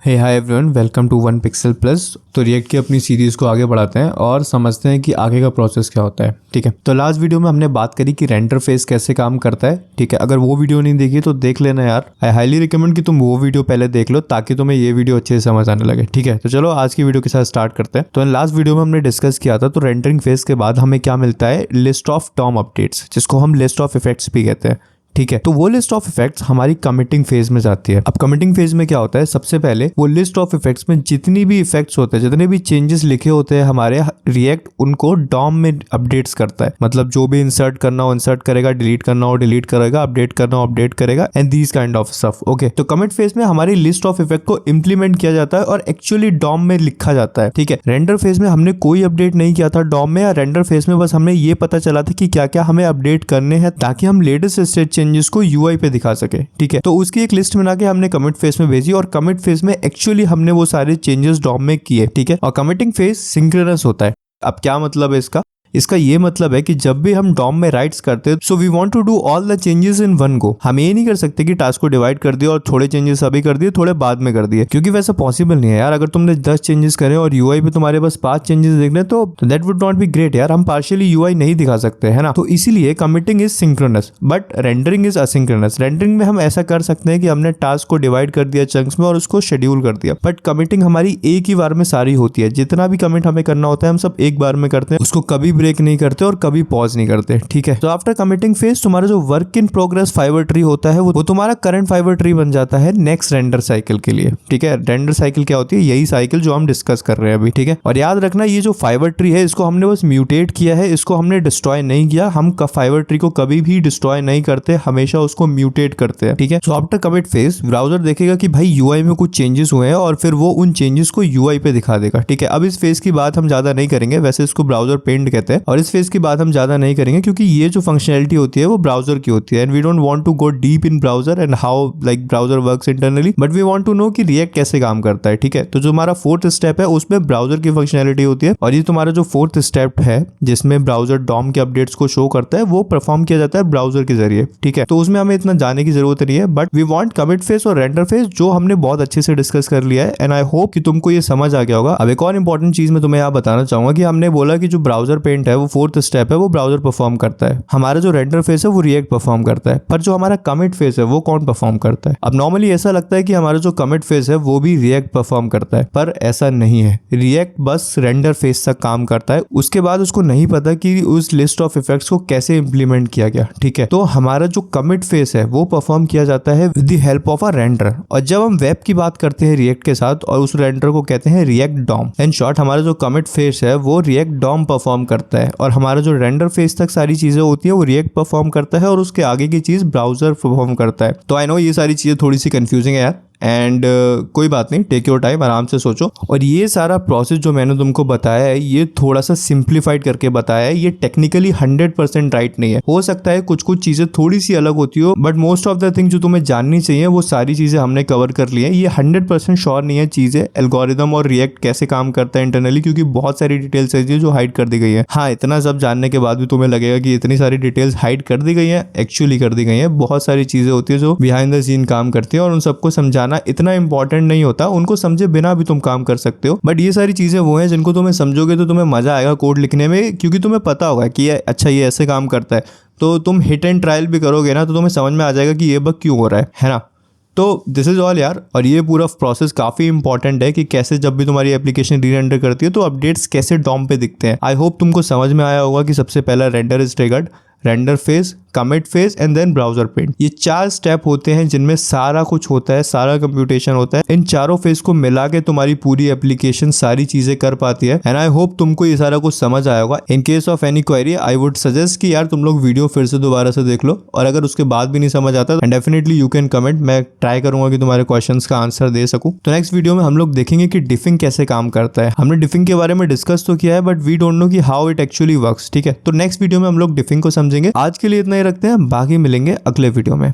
Hey hi everyone, welcome to one pixel plus. तो React की अपनी सीरीज को आगे बढ़ाते हैं और समझते हैं कि आगे का प्रोसेस क्या होता है। ठीक है, तो लास्ट वीडियो में हमने बात करी कि रेंडर फेस कैसे काम करता है। ठीक है, अगर वो वीडियो नहीं देखी तो देख लेना यार। आई हाईली रिकमेंड कि तुम वो वीडियो पहले देख लो ताकि तुम्हें ये वीडियो अच्छे से समझ आने लगे। ठीक है, तो चलो आज की वीडियो के साथ स्टार्ट करते हैं। तो लास्ट वीडियो में हमने डिस्कस किया था, तो रेंडरिंग फेस के बाद हमें क्या मिलता है, लिस्ट ऑफ डॉम अपडेट्स, जिसको हम लिस्ट ऑफ इफेक्ट्स भी कहते हैं। ठीक है, तो वो लिस्ट ऑफ इफेक्ट्स हमारी कमिटिंग फेज में जाती है। अब कमिटिंग फेज में क्या होता है, सबसे पहले वो लिस्ट ऑफ इफेक्ट्स में जितनी भी इफेक्ट्स होते हैं, जितने भी चेंजेस लिखे होते हैं, हमारे रिएक्ट उनको डॉम में अपडेट्स करता है। मतलब जो भी इंसर्ट करना हो इंसर्ट करेगा, डिलीट करना हो डिलीट करेगा, अपडेट करना हो अपडेट करेगा, and these kind of stuff. Okay, तो कमिट फेज में हमारी लिस्ट ऑफ इफेक्ट को इंप्लीमेंट किया जाता है और एक्चुअली डॉम में लिखा जाता है। ठीक है, रेंडर फेज में हमने कोई अपडेट नहीं किया था डॉम में, या रेंडर फेज में बस हमें ये पता चला था कि क्या क्या हमें अपडेट करने हैं ताकि हम लेटेस्ट स्टेट चेंजेस को यूआई पे दिखा सके। ठीक है, तो उसकी एक लिस्ट बना के हमने कमिट फेज में भेजी और कमिट फेज में एक्चुअली हमने वो सारे चेंजेस डॉम में किए। ठीक है, और कमिटिंग फेज सिंक्रोनस होता है। अब क्या मतलब है इसका ये मतलब है कि जब भी हम डॉम में राइट्स करते हैं, so we want to do all the changes in one go. हम ये नहीं कर सकते कि टास्क को डिवाइड कर दिया और थोड़े चेंजेस अभी कर दिए थोड़े बाद में कर दिए, क्योंकि वैसा पॉसिबल नहीं है यार। अगर तुमने 10 चेंजेस करे और यूआई पे तुम्हारे पास 5 चेंजेस देखने, तो that would not be great यार। हम पार्शियली यूआई नहीं दिखा सकते, है ना। तो इसीलिए committing is synchronous but rendering is asynchronous. Rendering में हम ऐसा कर सकते हैं कि हमने टास्क को डिवाइड कर दिया चंक्स में और उसको शेड्यूल कर दिया, बट कमिटिंग हमारी एक ही बार में सारी होती है। जितना भी कमिट हमें करना होता है हम सब एक बार में करते हैं, उसको कभी ब्रेक नहीं करते और कभी पॉज नहीं करते। ठीक है, तो आफ्टर कमिटिंग फेज तुम्हारा जो work in progress fibre tree होता है वो तुम्हारा करंट फाइबर ट्री बन जाता है नेक्स्ट रेंडर साइकिल के लिए। ठीक है, रेंडर साइकिल क्या होती है, यही साइकिल जो हम डिस्कस कर रहे हैं अभी। ठीक है, और याद रखना ये जो फाइबर ट्री है इसको हमने बस म्यूटेट किया है, इसको हमने डिस्ट्रॉय नहीं किया। हम फाइबर ट्री को कभी भी डिस्ट्रॉय नहीं करते, हमेशा उसको म्यूटेट करते हैं। ठीक है, so after commit phase browser देखेगा कि भाई यूआई में कुछ चेंजेस हुए हैं और फिर वो उन चेंजेस को यूआई पे दिखा देगा। ठीक है, अब इस फेज की बात हम ज्यादा नहीं करेंगे, वैसे इसको ब्राउजर पेंट कहते हैं, और इस फेज की बात हम ज्यादा नहीं करेंगे क्योंकि ये जो फंक्शनैलिटी होती है वो ब्राउजर की होती है, and we don't want to go deep in browser and how like browser works internally, but we want to know कि रिएक्ट कैसे काम करता है। ठीक है, तो जो हमारा फोर्थ स्टेप है उसमें ब्राउजर की फंक्शनैलिटी होती है, और ये तुम्हारा जो फोर्थ स्टेप है जिसमें ब्राउजर डॉम के अपडेट्स को शो करता है वो परफॉर्म किया जाता है ब्राउजर के जरिए। ठीक है, तो उसमें हमें इतना जाने की जरूरत नहीं है, but we want commit phase और रेंडर फेज जो हमने बहुत अच्छे से डिस्कस कर लिया है, एंड आई होप कि तुमको ये समझ आ गया होगा। अब एक और इंपॉर्टेंट चीज मैं तुम्हें यहाँ बताना चाहूंगा कि हमने बोला कि जो ब्राउजर पेंट है वो फोर्थ स्टेप है, वो ब्राउजर परफॉर्म करता है। हमारा जो रेंडर फेस है वो रिएक्ट परफॉर्म करता है, पर जो हमारा कमिट फेस है वो कौन परफॉर्म करता है। अब नॉर्मली ऐसा लगता है कि हमारा जो कमिट फेस है वो भी रिएक्ट परफॉर्म करता है, पर ऐसा नहीं है। रिएक्ट बस रेंडर फेस तक काम करता है, उसके बाद उसको नहीं पता कि उस लिस्ट ऑफ इफेक्ट्स को कैसे इंप्लीमेंट किया गया। ठीक है, तो हमारा जो कमिट फेस है वो परफॉर्म किया जाता है with the help of a render. और जब हम वेब की बात करते हैं रिएक्ट के साथ, और उस रेंडर को कहते हैं रिएक्ट डॉम। इन शॉर्ट हमारा जो कमिट फेस है वो रिएक्ट डॉम परफॉर्म करता है, और हमारा जो रेंडर फेस तक सारी चीजें होती है वो रिएक्ट परफॉर्म करता है, और उसके आगे की चीज ब्राउजर परफॉर्म करता है। तो आई नो ये सारी चीजें थोड़ी सी कंफ्यूजिंग है यार, एंड कोई बात नहीं, टेक योर टाइम, आराम से सोचो। और ये सारा प्रोसेस जो मैंने तुमको बताया है ये थोड़ा सा सिंप्लीफाइड करके बताया है, ये टेक्निकली 100% राइट नहीं है। हो सकता है कुछ कुछ चीजें थोड़ी सी अलग होती हो, but most of the thing जो तुम्हें जाननी चाहिए वो सारी चीजें हमने कवर कर ली है। ये 100% श्योर नहीं है चीजें, एल्गोरिदम और रिएक्ट कैसे काम करता है इंटरनली, क्योंकि बहुत सारी डिटेल्स है जो हाइड कर दी गई है। हाँ, इतना सब जानने के बाद भी तुम्हें लगेगा कि इतनी सारी डिटेल्स हाइड कर दी गई है, एक्चुअली कर दी गई है। बहुत सारी चीजें होती है जो बिहाइंड द सीन काम करती है, और उन सबको समझाना इतना इंपॉर्टेंट नहीं होता। उनको समझे बिना भी तुम काम कर सकते हो, बट ये सारी चीजें वो हैं जिनको तुम्हें समझोगे तो तुम्हें मजा आएगा कोड लिखने में, क्योंकि तुम्हें पता होगा कि अच्छा ये ऐसे काम करता है। तो तुम हिट एंड ट्रायल भी करोगे ना तो तुम्हें समझ में आ जाएगा कि ये बग क्यों हो रहा है ना। तो दिस इज ऑल यार, और ये पूरा प्रोसेस काफी इंपॉर्टेंट है कि कैसे जब भी तुम्हारी एप्लीकेशन री रेंडर करती है तो अपडेट्स कैसे डॉम पे दिखते हैं। आई होप तुमको समझ में आया होगा कि सबसे पहला render is triggered, render phase, commit phase and then browser paint. ये 4 स्टेप होते हैं जिनमें सारा कुछ होता है, सारा कंप्यूटेशन होता है। इन चारों फेज को मिला के तुम्हारी पूरी एप्लीकेशन सारी चीजें कर पाती है, एंड आई होप तुमको ये सारा कुछ समझ आया होगा। In case of any query I would suggest कि यार तुम लोग वीडियो फिर से दोबारा से देख लो, और अगर उसके बाद भी नहीं समझ आता तो डेफिनेटली यू कैन कमेंट, मैं ट्राई करूंगा कि तुम्हारे क्वेश्चंस का आंसर दे सकूं। तो नेक्स्ट वीडियो में हम लोग देखेंगे कि डिफिंग कैसे काम करता है। हमने डिफिंग के बारे में डिस्कस तो किया है, बट वी डोंट नो कि हाउ इट एक्चुअली वर्क्स। ठीक है, तो नेक्स्ट वीडियो में हम लोग डिफिंग को समझेंगे। आज के लिए इतना ही रखते हैं, बाकी मिलेंगे अगले वीडियो में।